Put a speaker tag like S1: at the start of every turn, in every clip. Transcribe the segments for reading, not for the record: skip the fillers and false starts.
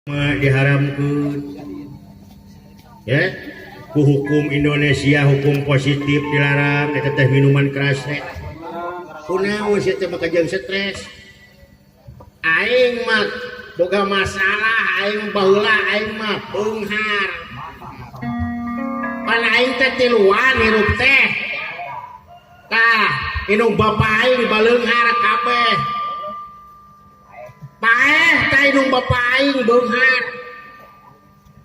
S1: diharamkan ya ku hukum Indonesia hukum positif dilarang eta teh minuman keras teh kunaon sia teh maka jeung stres aing mah boga masalah aing baheula aing mah beunghar pan aing teh tiluan hirup teh tah inung bapak aing baleunghar kabeh paeh teh inung bapak aing beunghar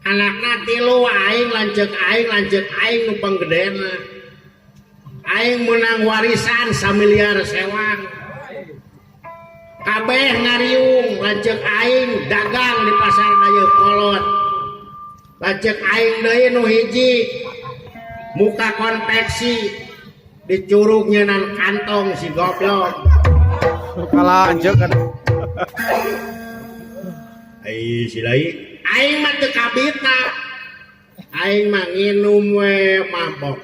S1: anakna tilu aing lanceuk aing nu panggedena aing menang warisan 1 miliar sewang kabeh ngariung lanceuk aing dagang di pasar daya kolot lanceuk aing deui nu hiji muka konveksi dicurug nyeunaan kantong si goblok
S2: kalah anjeuk kan
S1: ai silai aing mah teu kabita aing mah nginum we mabok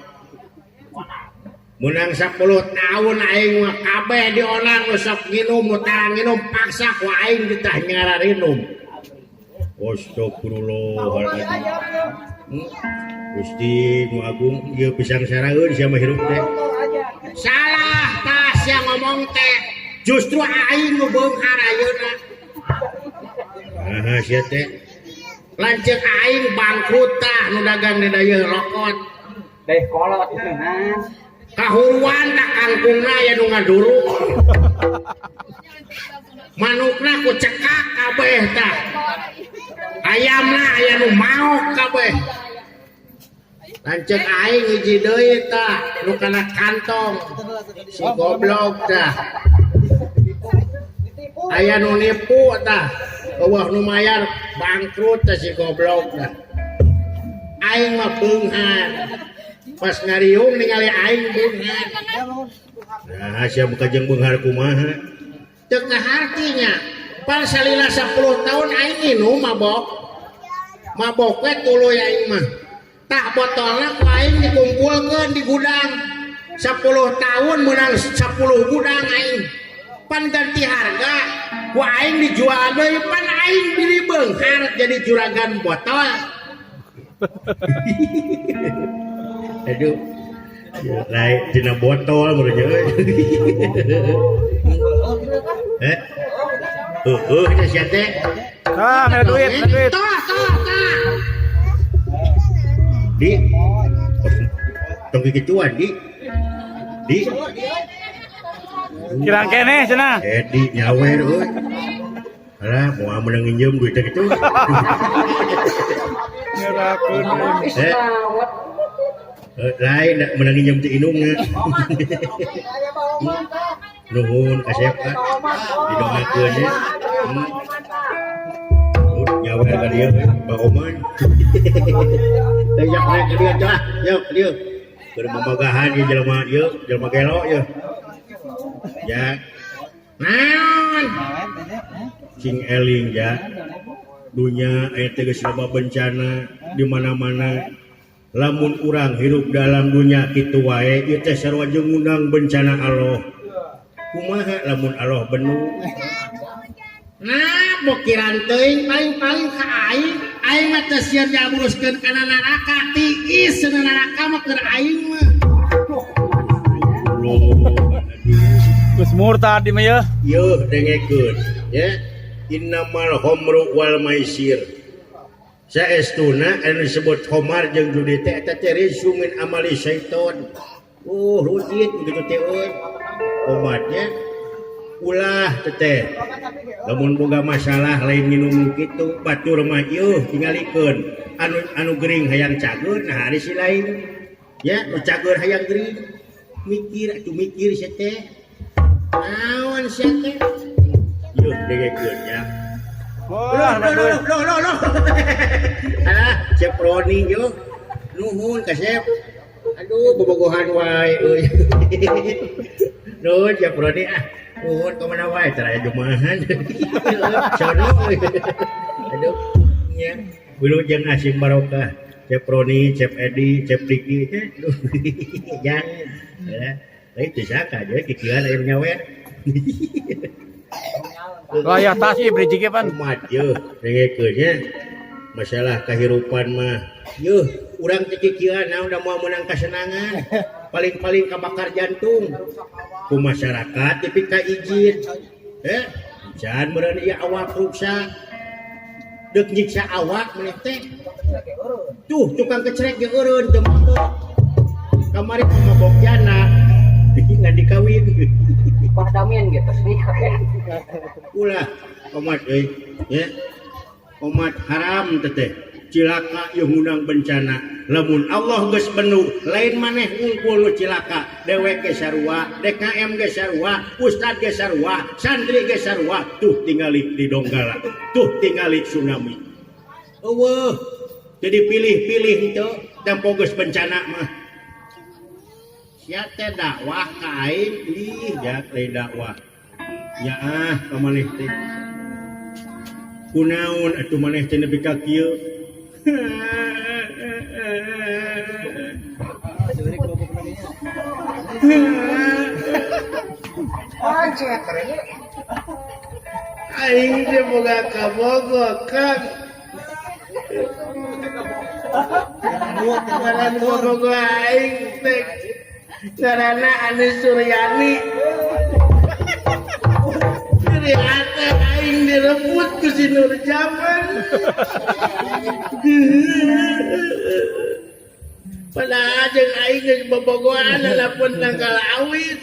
S1: menang 10 tahun aing mah kabeh diolang nu sok nginum nu tara nginum paksa ku aing ditah ngararinum astagfirullahaladzim Gusti nu agung ieu pisang saraeun sia mah hirup teh salah tah sia ngomong teh justru aing nu beunghar ayeuna sia teh lanceuk aing bangkrut tah nu dagang di daya lokot
S2: deh kolot itu nah
S1: kahuruan tak kangkungna ya nu ngaduruk manukna ku cekak kabeh tah ayamna aya nu maok kabeh lanceuk aing hiji deui tah nu kana kantong si goblok tah aya nu nipu tah eueuh nu mayar bangkrut tah si goblok tah aing mah beunghar pas ngariung ningali aing beunghar nah sia muka jeung beunghar kumaha teu kahartinya pan salila 10 tahun aing nginum mabok we tuluy aing mah tah botolna ku aing dikumpulkeun di gudang 10 tahun menang 10 gudang aing pan ganti harga ku aing dijual deui pan aing beli beunghar jadi juragan botol aduh lain dina botol menurut euy kita sia teh
S2: ada duit
S1: toh di tong gituan di
S2: kirang kene cenah
S1: di nyawer euy alah moal menang nginjem duit teh kitu
S2: ngerakeun
S1: lain menang nginjem ti indungna nuhun kasep Pak didongakeun ya nyawer ka dieu Pak Oman teuyak rek ka dieu tah yuk dieu keur mamagahan ieu jelema gelo ieu ya naon cing eling ya dunya aya teh geus loba bencana di mana-mana lamun urang hirup dalam dunya kitu wae ieu teh sarua jeung ngundang bencana Allah kumaha lamun Allah benu nah bokiran teuing paling ka aing mah teh sieur diaburuskeun kana neraka tiis neraka mah keur aing mah
S2: geus murtad di mah ya
S1: yeuh dengekeun ya innamal khamru wal maisir saestuna anu disebut khamar jeung judi teh eta teh rizqun min amali syaiton rujit kitu teh euy obatnya ulah teteh lamun boga masalah lain minum kitu batur mah yeuh tingalikeun anu gering hayang cager nah ari si lain ya nu cager hayang gering mikir sia teh naon sia teh yeuh dengekeun ya loh alah Chef Roni yeuh nuhun ka Chef aduh bobogohan wae euy nuhun Chef Roni nuhun kemana wae cara jumahan sono aduh nya wilujeng asing barokah Chef Roni, Chef Edi, Chef Diki jangan ya itu saka aja kikiran air nyawer
S2: Layah tas ieu bridge pan.
S1: umat yeuh dengekeunnya masalah kehidupan mah yeuh urang teh kikieuan udah mau menang kesenangan paling-paling kabakar jantung ku masyarakat tapi ka izin jangan berani ya awak ruksa deuk nyiksa awak meneh teh tuh tukang kecerek ge eureun teu mabok kamari mabok jana ngan dikawin
S3: perdamaian gitu sih.
S1: ulah umat ya umat haram teteh cilaka yang ngundang bencana lamun Allah geus benu lain maneh ngumpul nu cilaka dewek ge sarua DKM ge sarua ustad ge sarua santri ge sarua tuh tingali di donggala tuh tingali tsunami eueuh jadi pilih-pilih itu tempo geus bencana mah sia teh dakwah ka aing ih ya teh dakwah ya pamaneh teh kunaon atuh maneh teh nepi ka kieu aing teh boga kabogok Kang ngaran boga aing teh ngaranna Ani Suryani ternyata aing direbut ku si Nur Jaman padahal jeung aing geus bobogohan lapun tanggal awi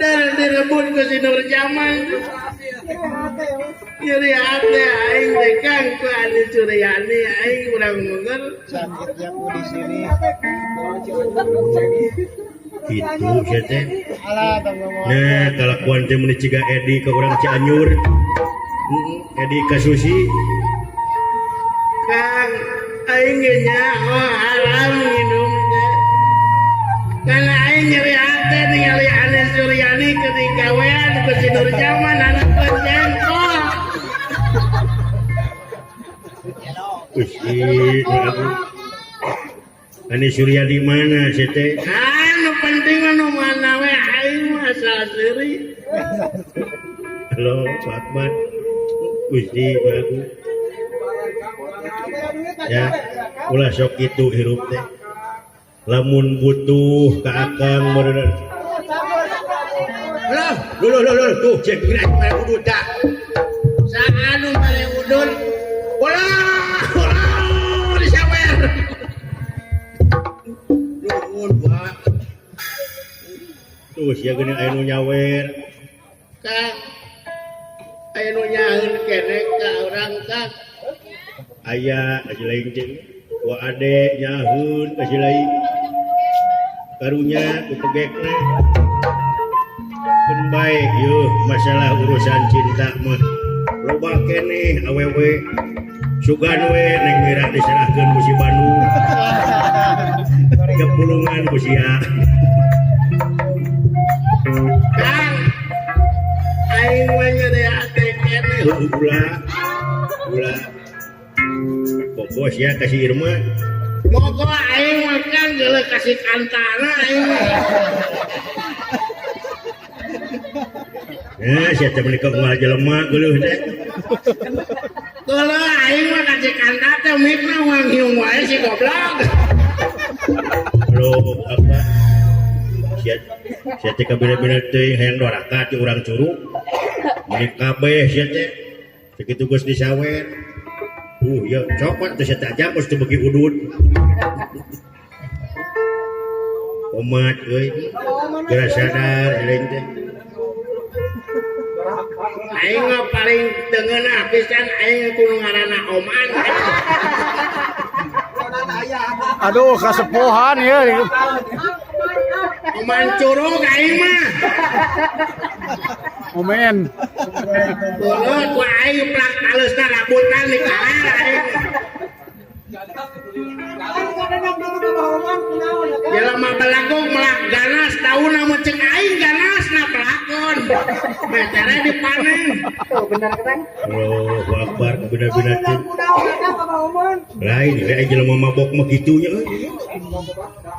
S1: dan direbut ku si Nur Jaman jadi hati aing dekang ku Ani Suryani aing urang menger
S3: Sakitnya aku di sini.
S1: itu teh
S3: Alah, tanggung
S1: nah kalakuan teh mun ciga Edi ke urang Cianjur Edi ka Susi Kang aing ge nyaho haram minum teh kana aing nyeri hati ningali Ani Suryani keur digawean ku si Nur Jaman anak penjengkol Usi, Ani Suryani mana sih teh? Nu penting nu mana we aing mah sasiri. Halo, Pak Ahmad. Usi, aku. Ya, ulah sok itu hirup teh. Lamun butuh ka akang modern. Lah, loh, tuh cek kira bare udud dah. Saanu bare udud. Ulah, disawer. Nuhun, Pak. Tuh sia geuna aya nu nyawer. Kang, aya nu nyaheun keneh ka urang, Kang. Aya lain jeung wa ade nyaheun ka si lain. Karunya ku pegekna. Pun bae yeuh masalah urusan cinta mah. Loba keneh awewe sugan we neng mira diserahkeun ku si Bandung. Kepulungan ku sia. Kang, aing mah nyeri hate keneh ulah. Pokok sia kasih Irma. Moga aing mah kan geuleuh kasih kantana aing mah. Sia teh menika moal jelema geuleuh teh. Geuleuh aing mah kasih kantana teh mikna wanghiung wae si goblok. Loh, apa? Sia teh kabina-bina teuing hayang doraka ti urang curug. Menik kabeh sia teh. Sakitu geus disawer. Ya cokot teh sia teh aja geus teu beuki udud. Omat euy. Geura sadar eling teh. Aing mah paling teungeunah pisan aing kudu ngaranna Oman.
S2: Aduh kasepuhan ya.
S1: Oman curug aing mah.
S2: Omen.
S1: Heeh, ku aing plak taleusna rambutan di kaler aing. Ya lama belakang melak ganas tahun nama cek aing ganas na pelakon. Betere dipanen.
S3: Oh, benar kan?
S1: Allahu Akbar bener-bener teh. Lain we jelema mabok mah kitu nya.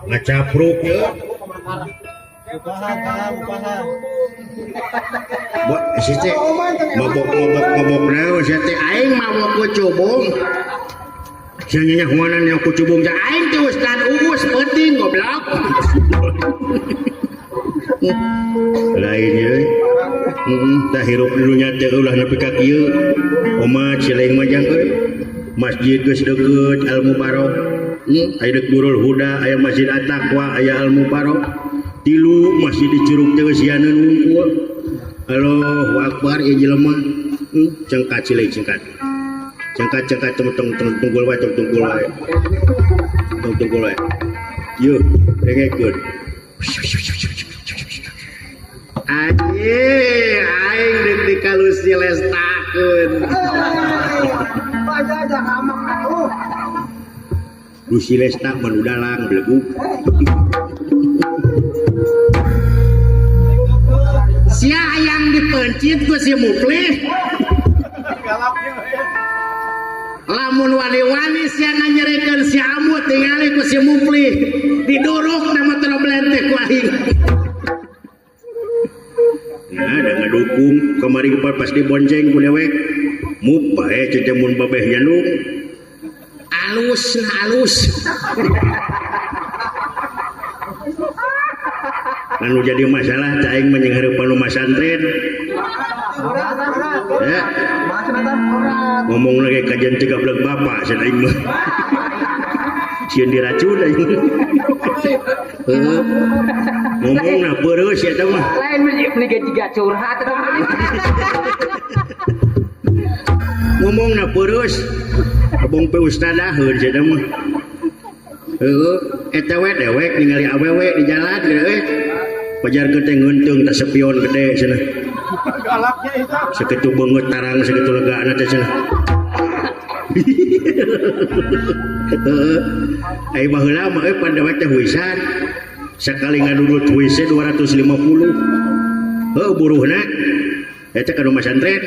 S1: Ngacapruk ya.
S3: Upaha.
S1: Buat si teh mabok naon si teh aing mabok ku cubung. Sia nya huanan yang ku cubung ja aing teh Ustaz Uus penting goblok. Lain euy. Tah hirup dulunya teh ulah nepi ka kieu. Oma Cileung Majang euy. Masjid geus deukeut Al Mubarok. Aya deuk Nurul Huda, aya Masjid At-Taqwa, aya Al Mubarok. Tilu masjid di Curug teh geus sianeun wungkul. Allahu Akbar ieu jelema. Cengkat Cileung cengkat. Cengkat tunggul wae. Tunggul wae. Yeuh, dengekeun. Aing deuk dikalusi lestakeun. Lusi lesta manudalang beleguk. Sia yang dipencit ku si Muflih. Lamun wani-wani sia nganyerekeun si Amut tingali ku si Muflih. Diduruk nama troblente ku aing. Nah, ada ngadukung kemari pas dibonceng ku dewek. Mup bae cedemun babeh nyandung. Halus. Anu jadi masalah aing menyengareupan nu masantren. Ya. Ngomong lagi kajian 13 bapak cenah aing mah. Sieun diracun aing. Ngomongna beureuh eta mah.
S3: Lain beli gaji curhat eta.
S1: Ngomongna beureuh. Abong pe ustadaheun cenah mah. Eta we dewek ningali awewe di jalan euy. Pajar teh ngeunteung teh sepion gede cenah. Galaknya eta. Sakitu beungeut tarang sakitu legana teh cenah. Ai baheula mah pan dewek teh wisan. Sakali ngadudut wis 250. Buruhna. Eta ka rumah santren.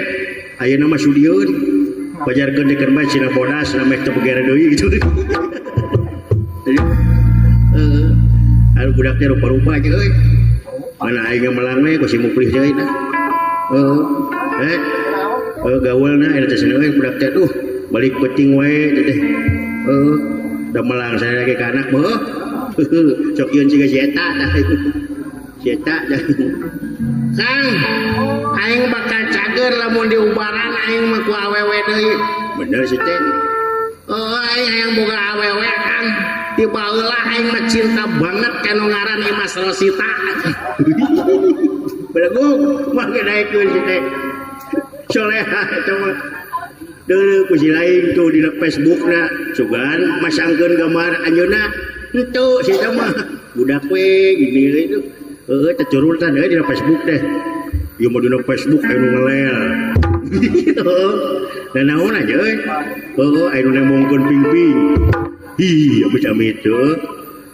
S1: Ayeuna mah sudieun. Pajar gede keur mah cina bodas na mek teu begere deui gitu. Anu budak teh rupa-rupa aja euy. Mana aing melang we ku si Muflih deui tah. Gaweulna eta teh cenah euy budak teh duh balik peuting we teh. Da melang saya lagi ka anak mah. Sok yeun siga si eta tah. Si eta tah. Kang, aing bakal cager lamun diubaran aing mah ku awewe deui. Bener sih teh. Aing hayang boga awewe Kang. Di baheula aing mah cinta banget kanu ngaran Imas Rosita. Beleguk mah gedaekeun si teh. Soleha eta mah. Deuleu ku si lain tuh di Facebookna sugan masangkeun gambar anjeunna. Henteu si eta mah budak we gini itu. Teh curutan di Facebook teh. Ieu mah dina Facebook anu ngelel. Dan naon aja euy. Anu nemongkeun ping-ping. Ih, amit-amit tuh.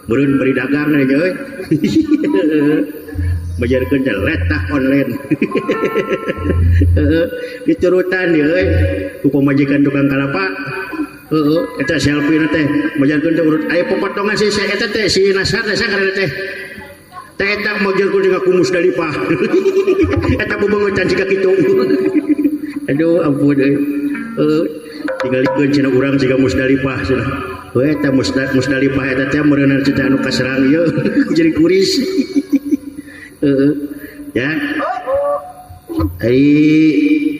S1: Meureun bari dagang aja euy. Bajarkeun teh letah online. Dicurutan dia euy. Ku pamajikan tukang kalapa. Eta selfie na teh. Bajarkeun teh urut aya popotongan si eta teh si Nasar karena teh. Eta majarkeun jeung aku Musdalifah. Eta bebeungeut cika kitu. Aduh ampun euy. Tingalikeun cenah urang siga Musdalifah cenah. Eta Musdalifah eta teh meureunna cenah anu kaserang ieu jadi kuris. Ya. Ai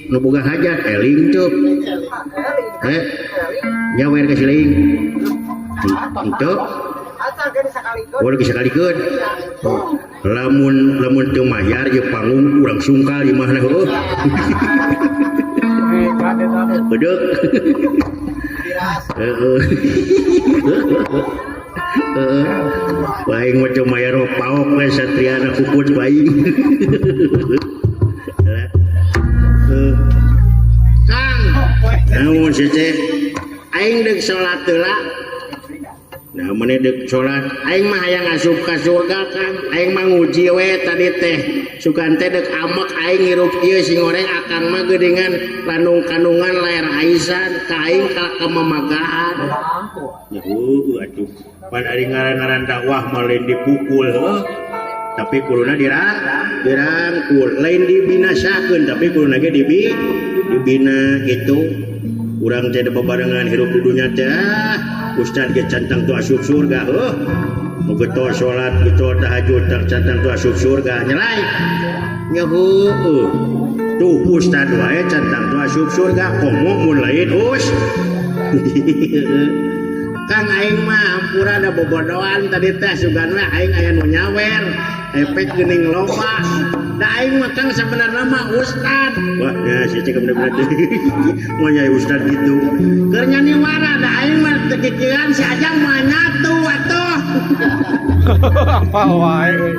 S1: nu boga hajat eling cuk. Nyawer ka sileing. Itu. Boleh sakalikeun. Lamun teu mayar ye panggung urang sungkal imahna heuh. Bedek. Baing macam mayar paok we satriana kuput baing. Kang, namun sih aing deuk salat heula. Nah, meneh deuk salat, aing mah hayang asup ka surga Kang. Aing mah nguji we tadi teh. Sugan teh deuk amek aing ngirup ieu si goreng akang mah geuningan landung-kandungan laer aisan ka aing ka mamagahan. Ya atuh. Pan ari ngaran-ngaran dakwah mah lain dipukul heuh. tapi kuluna dirangkul lain dibinasakeun tapi kuluna ge dibina gitu urang teh bebarengan hirup di dunya teh ustad ge cantang tu asup surga betul salat betul tahajud cantang tu asup surga nyelai nya tuh ustad wae cantang tu asup surga komo mun lain us Kang aing mah ampura da bobodohan tadi teh sugan we aing aya nu nyawer efek geuning loba da aing mah Kang sebenarnya mah ustad wah ya si cek bener-bener mau nyai ustad gitu keur nyanyi wara da aing mah teu kikiran si Ajang mah nyatu atuh
S2: Apa wae.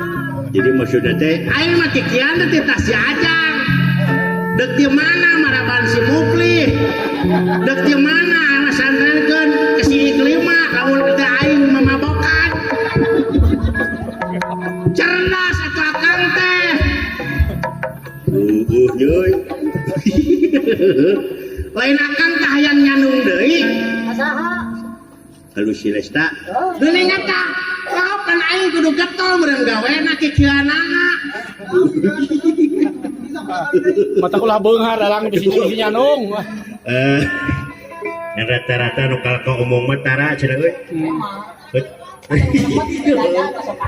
S1: jadi maksudnya teh aing mah kikiran teh tah si Ajang dek di mana maraban si Mukli dek di mana santrenkeun ke si Iklima lamun teh aing mamabokan cerdas atuh akang teh euy lain akang teh hayang nyanung deui saha halus si Lesta geuning eta laop kan aing kudu getol meureun gawena kikiranana
S2: Mata kulah beunghar dalang di sini nyanung.
S1: Yang rata-rata nu kalko omong mah tara cenah euy.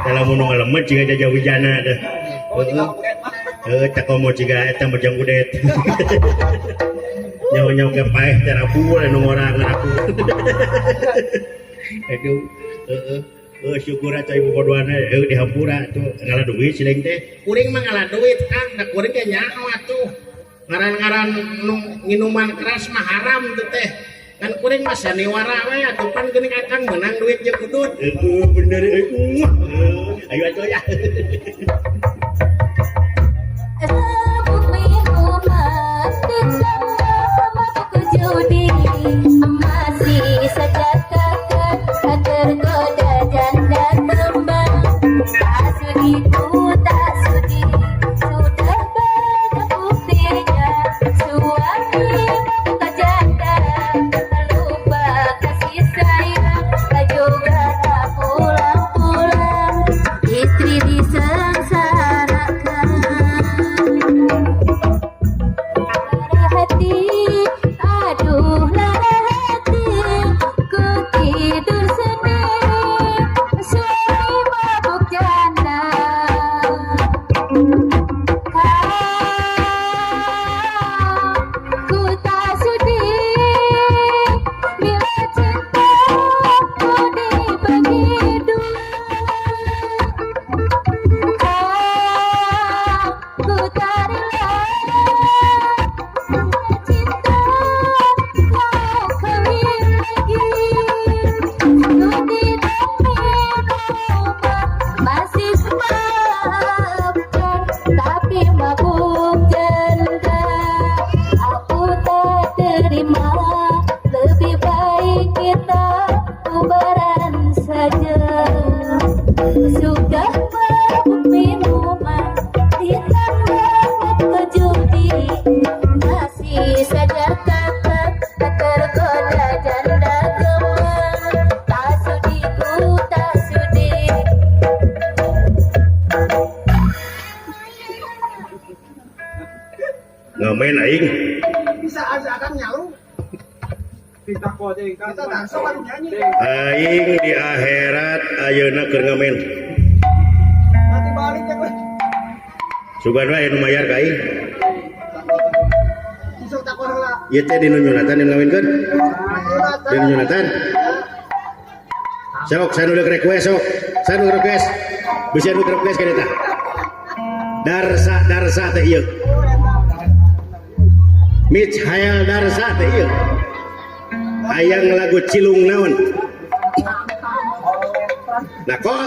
S1: Kalau mun ngalemet jiga Jaja Wijana teh. Heeh, tak komo jiga eta mejang udet. Nyawa-nyawa ke paeh teh rapuh anu ngorang rapuh. Aduh, syukur aja ibu bodohana di hampura tuh ngalah duit sileng teh kuring mah ngalah duit Kang da kuring ge nyaho atuh ngaran-ngaran minuman keras mah haram tuh teh kan kuring mah sanewara we atuh pan geuning akang menang duit jeung kudut bener ayo atuh ya
S4: masih saja kakak tergoda janda kembang tak sudi sudah banyak buktinya suami buka janda lupa kasih sayang juga tak pulang-pulang istri disengsarakan hati aduh lara hati ku tidur sendiri suami mabuk janda ku tak sudi bila cintaku dibagi dua ku tak rela cinta kau kawin lagi ku tidak minum masih memaafkan tapi mabuk janda aku tak terima lebih baik kita bubaran saja sudah mabuk minuman ditambah ke judi masih saja kakak tergoda janda kembang tak sudi ku tak sudi
S1: ngamen aing
S5: bisa aja akan nyalu kita kode kita dansa baru nyanyi
S1: aing di akhirat ayeuna keur ngamen
S5: nanti balik ya gue
S1: sugan wae nu mayar ka aing
S5: bisa tak kode lah
S1: ieu teh dinu nyunatan yang ngawinkeun dinu nyunatan sok sanu deuk request sok sanu request bisa nu request ka eta darsa teh ieu Mitch hayal darsa teh ieu hayang lagu cilung naon nakol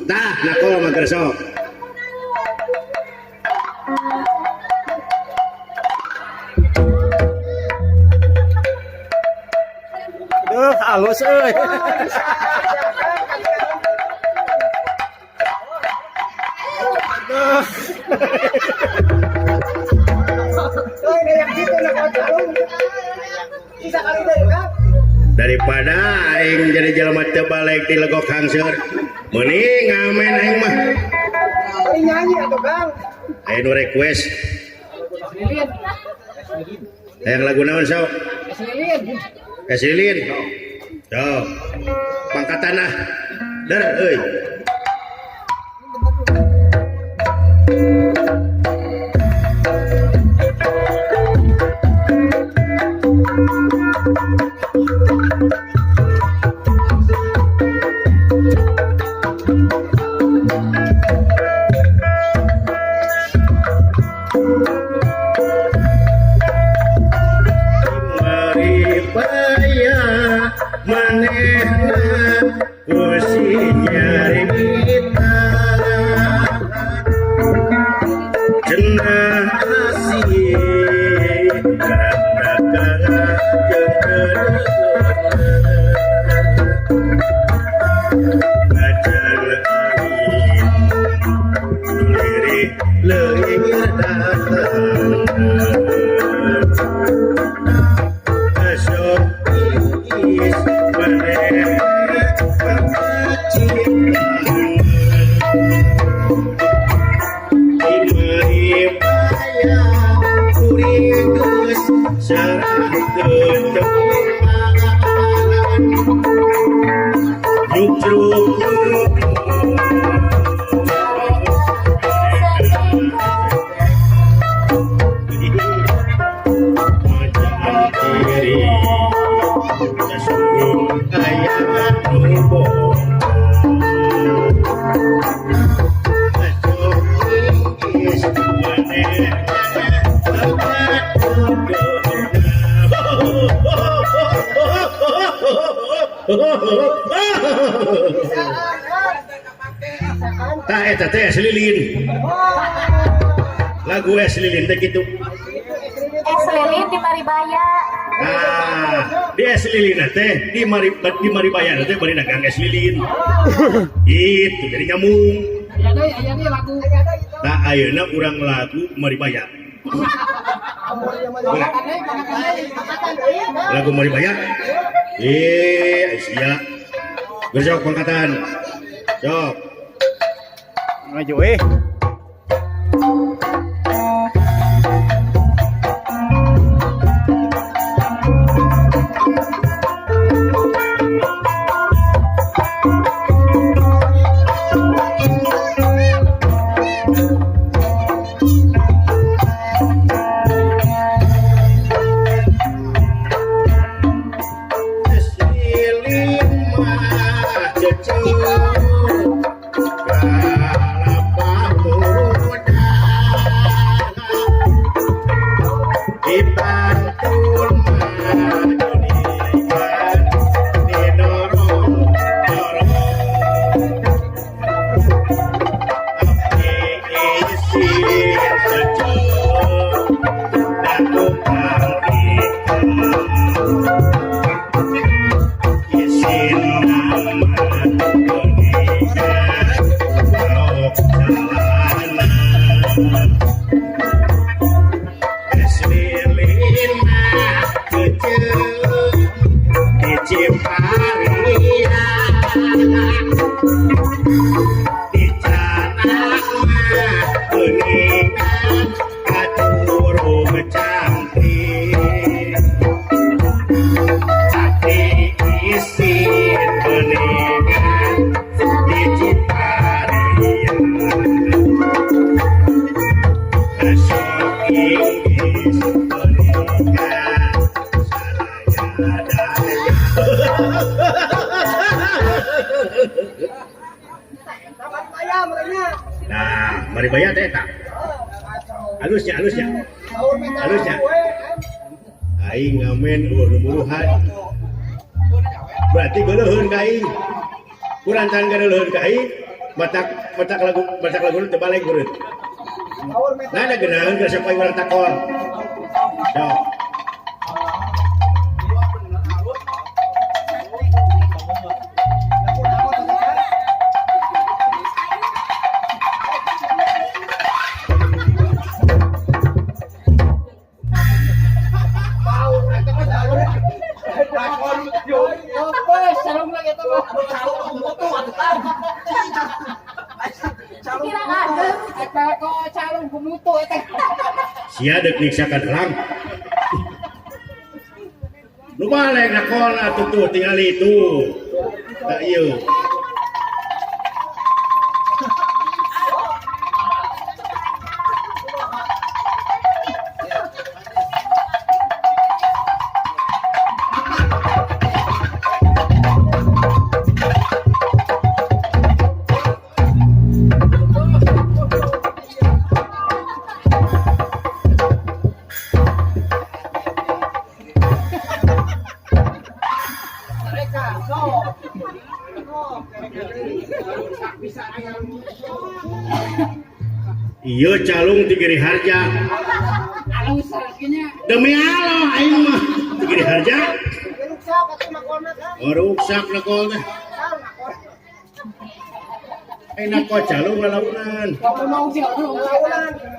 S1: tah nakol mah keur sok
S2: Halus euy.
S5: yang gitu nak kode bisa kali deh kan
S1: daripada aing jadi jelema teu balik di legok hangseur mending ngamen aing mah
S5: Bari nyanyi atuh Kang.
S1: Ayo nu request. Yang lagu naon sok? Eslilin. Sok. Pangkatanah. Der euy. Maribaya manehna kusi nyari kita cenah asih karana ngajar angin lirik leuwih datang Tah eta teh Eslilin. Lagu Eslilin teh kitu.
S4: Eslilin di Maribaya.
S1: Nah, di Eslilin teh di Maribaya teh bari dagang Eslilin. Gitu jadi nyambung.
S5: Aya lagu.
S1: Tah ayeuna urang lagu Maribaya. Lagu Maribaya. Sia. Geus pangkatan. Sok.
S2: Maju
S1: Nah, Maribaya teh eta. Halusnya. Aing ngamen buruhan. Berarti geuleun ka aing. Kurantan geuleun ka aing, matak lagu teu balik geureut. Nah, ada geunaheun geus sapoe urang takol. Sok.
S4: Kira ada
S1: sia deuk niksakan helang nu balik nakon atuh tinggal itu tak ieu iya calung tigiri harja demi Allah aing mah tigiri harja ruksak nakol teh enak kok calung lalaunan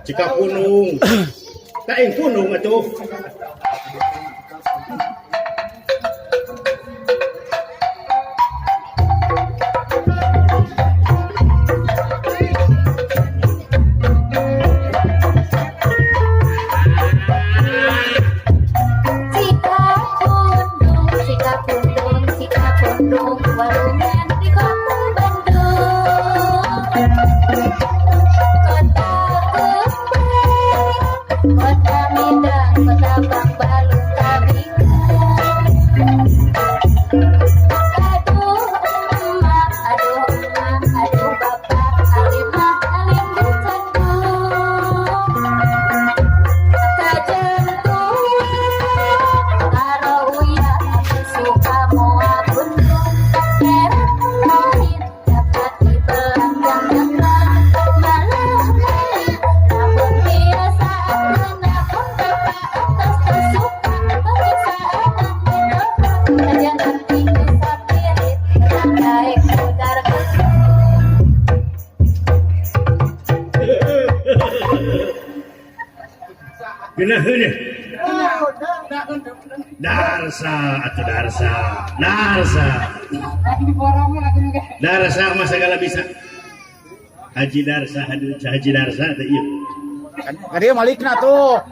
S1: cika kunung tak ing kunung atuh
S4: warungan di kota Bandung, kota Gembeng, kota Medan, kota Bangbalung, Kabingung. Aduh emak, aduh bapak, alimah, alim bercandung. Kajentung, karo uya, suka moa bundung.
S1: Genaheun darsa atau darsa mah segala bisa haji darsa teh ieu
S2: kan dia malikna tuh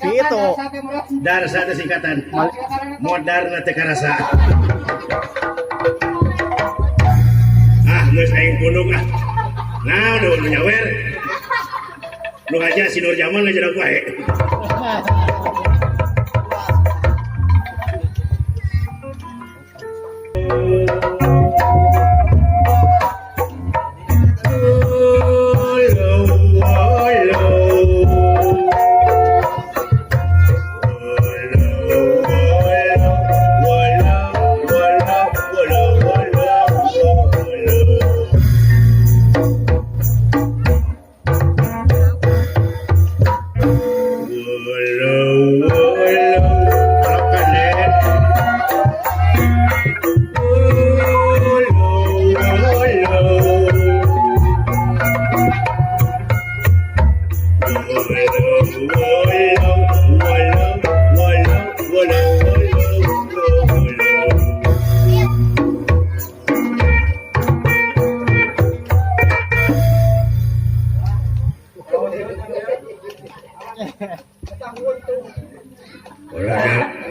S2: gitu
S1: darsa teh singkatan modern teh karasa geus aing kunung nah udah nyawer lu aja si Nur Jamal aja gue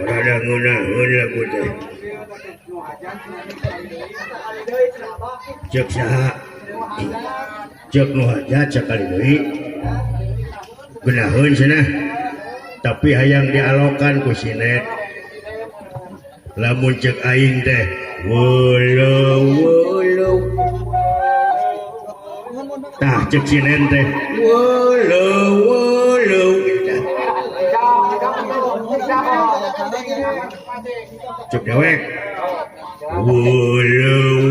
S1: Orang nguna lagu teh. Cek saha? Cek nu hajat sakali deui. Geunaheun cenah. Tapi hayang dialokan ku sinet. Lamun cek aing teh, wolow. Tah cek sinet teh, wolow. Cek dewek. Wolow.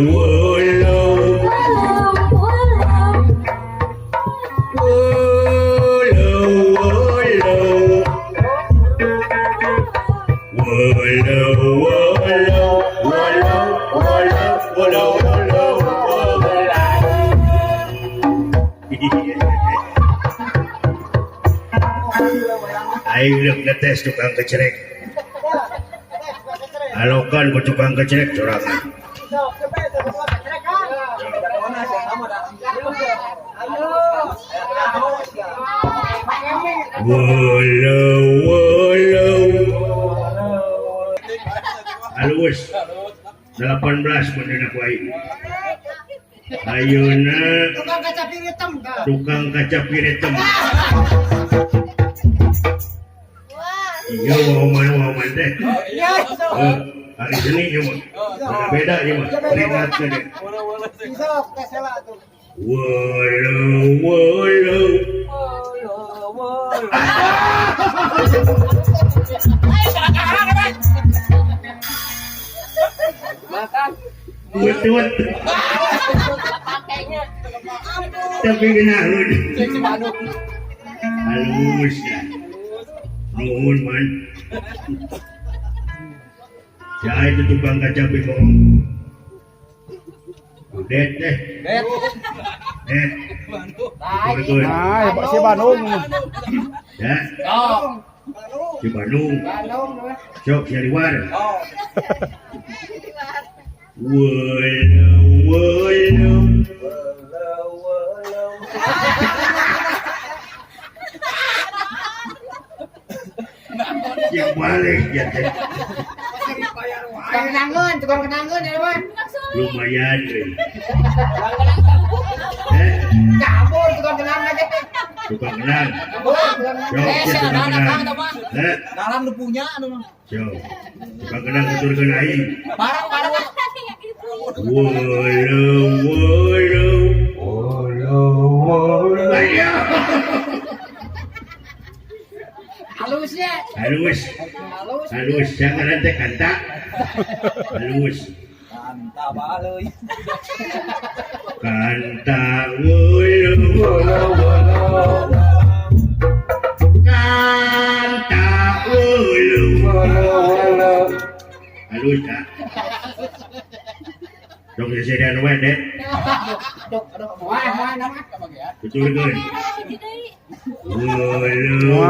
S1: Aing rek ngetes tukang kecerek. Alokan ku tukang kecerek corangan. walau halus 18 bener aku aing ayeuna tukang kaca piretem iya mau teh hari seni ya mah beda ya mah ingat teh walau betul tapi kenahun halus ya nuhun man ya itu tukang kaca bengong udet deh betul
S2: Nah, Pak si Bandung.
S1: ya si Bandung sok si Liwar walau yang balik ya teh
S3: Tukang kenangan ya, Wan.
S1: lumayan deh
S3: Kabur tukang kenangan aja.
S1: tukang kenang sok si tukang kenang
S5: Dalam lu punya anu.
S1: sok tukang kenang keturkan aing
S3: Barang-barang.
S1: walau ayo
S3: Halusnya.
S1: halus jangan nanti kanta halus
S5: Mantap baleuy.
S1: kanta walau kanta walau halus tak dong disediakan wae deh
S3: Wah, nama.
S1: betul kan walau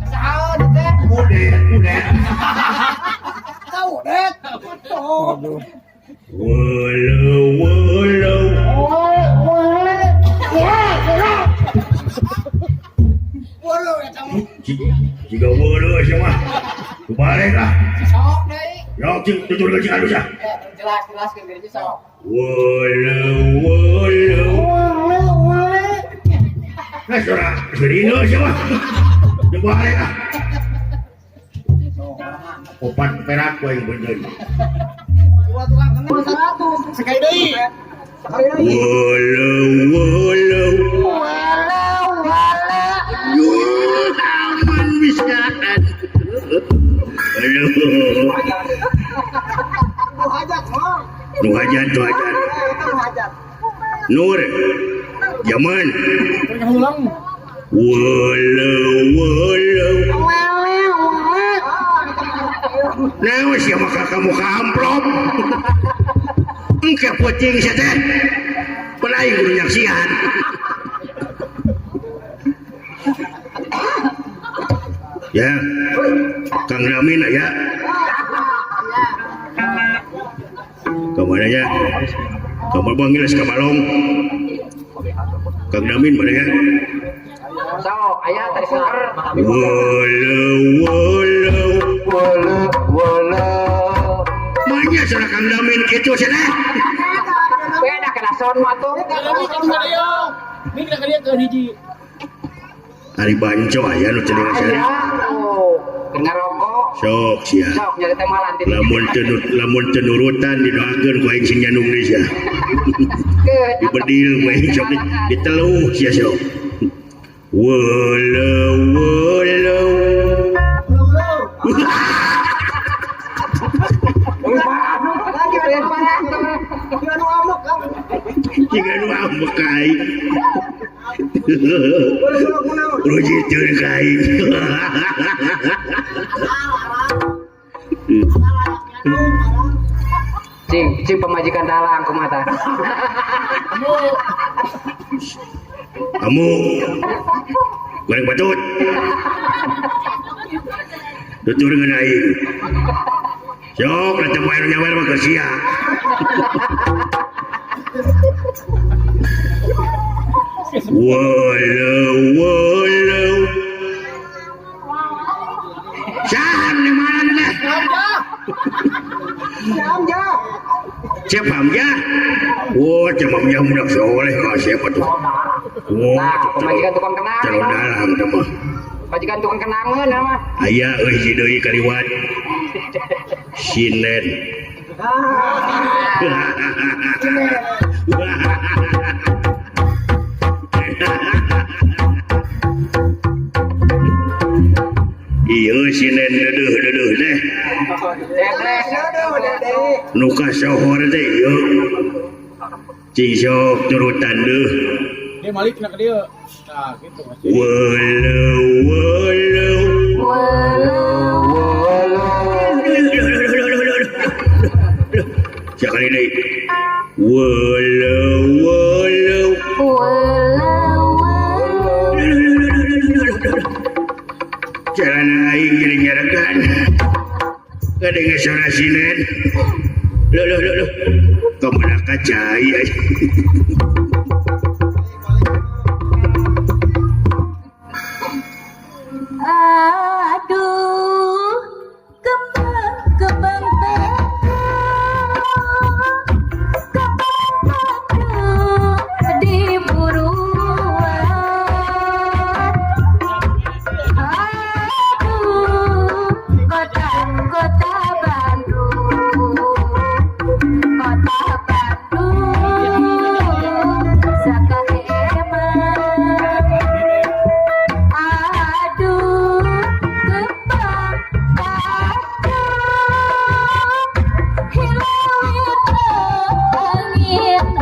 S3: Sahur teh.
S1: udah
S3: Tahu deh.
S1: walau
S3: Waduh, ya kamu.
S1: jika walau semua kebalik lah
S3: Sok deh.
S1: ya tutur ke halus ya
S3: Jelas ke dirinya sok.
S1: walau nah saudara serino semua kebalik lah opat perak yang bener
S3: Dua tukang kenangan 100. Sekali deui.
S1: walau aman bisaan aduh
S3: Lu hajat, Mo.
S1: nu hajat
S3: Hajat.
S1: nur zaman
S2: Ulang.
S1: walau nah siapa kamu amplop engke pocing saya teh pelai guru nyaksian ya Kang Damin ya kemana ya kamar bangilas kamalong Kang Damin mana ya
S3: Sok, aya tadi seger.
S1: walau manya salah Kang Damin gitu sana
S3: Beda kena sound mah tuh.
S2: Ini kita lihat ke hiji.
S1: hari banco aya nu teu
S3: Aya.
S1: sana
S3: Oh, kena rokok.
S1: sok sia
S3: Sok nyari teh malan di.
S1: lamun teu nurutan didoakeun ku aing sing nyandung deui sia dibedil ku aing sok diteluh sia sok walau
S3: Lagi pengen parah. Dia nu amok kan.
S1: jika nu ambek aing ruji teu kaing
S3: Cing pemajikan dalang kumata.
S1: kamu goreng batut tutur dengan aing sok lah tempat yang nyawer mah kesia walau Saan di mana nih?
S3: Hamja.
S1: Siapa Hamja? Wah, cuma Hamja mudah soleh kalau siapa tuh? Wah,
S3: Pemajikan tukang kenang.
S1: terlalu dalam tuh mah.
S3: Pemajikan tukang kenangan nama.
S1: Ayah, si doi kaliwat. Sinen. Iya sinen deduh deh. Nuka sohor deh yo. Cisok turutan deh.
S2: Dia balik nak dia. Nah, gitu masih.
S1: Walau sekali deh. Walau jalan aing jadi nyarakan. Kedengar suara sinen. Loh. Kemana kacai ya?
S4: Aduh, kembang di buruan. Aduh, kota Bandung, sakaheman. Aduh, kembang hilangin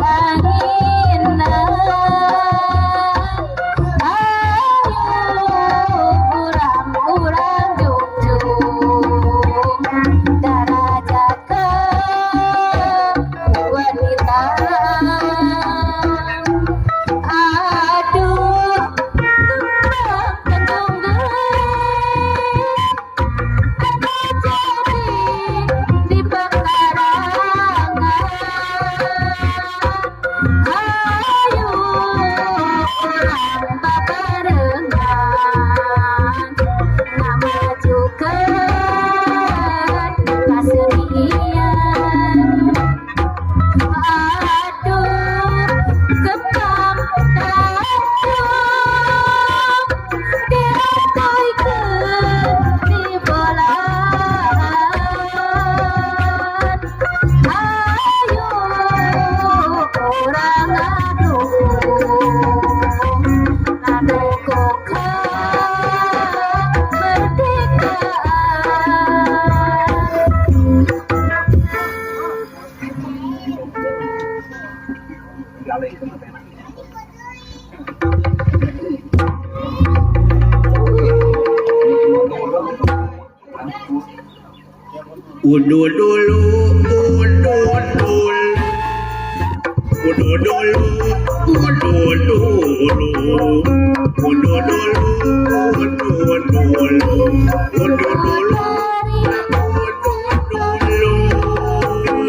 S4: angin-anginan. Ayo urang-urang junjung darajat kewanitaan. Aduh, kembang jadi di pekarangan. Ayo orang babarengan ngamajukeun kasenian. Aduh, kembang dirangkaikan di bolaan. Ayo orang ngadukung kemerdekaan.
S1: Undur dulu, undur dulu. Undur dulu, undur dulu. Undur dulu, undur dulu. Undur dulu, undur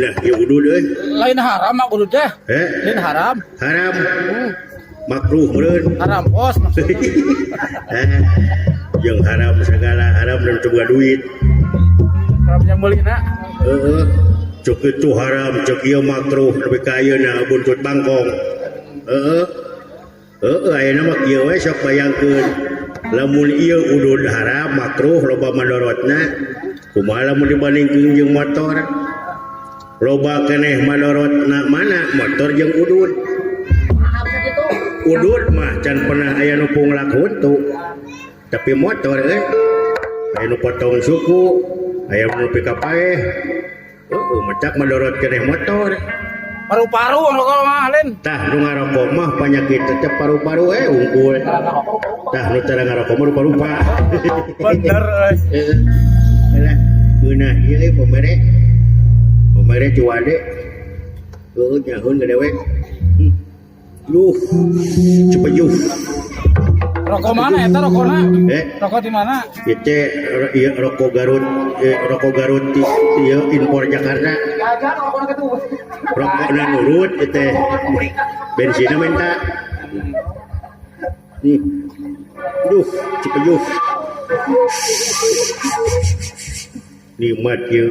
S1: Nah, ya udud euy.
S2: Lain haram mak udud teh. Lain haram.
S1: Haram. Makruh meureun.
S2: Haram bos maksudnya.
S1: Yang haram segala haram dan coba duit.
S2: Haram yang meulina.
S1: Heeh. Cuk itu haram, cuk ieu makruh lebih ka ayeuna buntut bangkong. Heeh. Heeh, ayeuna mah kieu we sok bayangkeun. Lamun ieu udud haram makruh loba madorotna. Kumaha lamun dibandingkeun jeung motor? Loba keneh madorotna mana motor jeung udud. Udud mah can pernah aya nu punglak huntu. Tapi motor aya nu potong suku, aya nu nepi ka paeh. Mecak madorot keneh motor.
S2: Paru-paru rokok mah lain.
S1: Tah nu ngarokok mah panyakit tetep paru-paru unggul. Tah nu tara ngarokok mah rupa-rupa.
S2: Bener euy.
S1: Lah, geunah ieu pamere. Pamere cuade. Nyahoun gadewek. Yuh. Cepet yuh.
S2: Rokok mana eta rokokna? Rokok di mana?
S1: Itu iya rokok Garut, iya impor Jakarta. Rokoknya nurut, itu bensinnya minta. Nih, duh, cepet nikmat ya.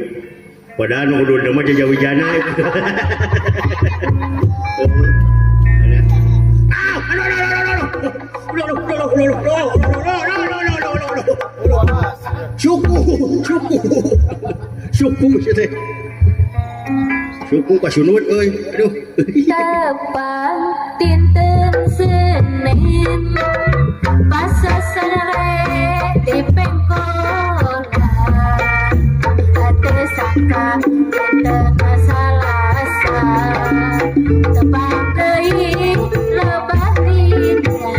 S1: Padahal nunggu nama jauh jana. Syuku sih syuku kasunut euy aduh
S4: Tepang dinten Senin Pasa sare di pengkolan Hati sangka tengah salasa Tepang deui lebah dina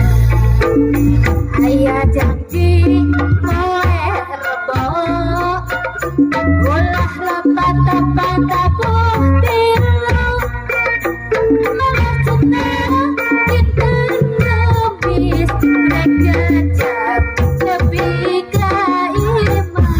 S4: Aya janji moe rebo Ulah lepat tepat tabuh tilu Malah cenah dinten ngebis Rek jejak lebih kaimah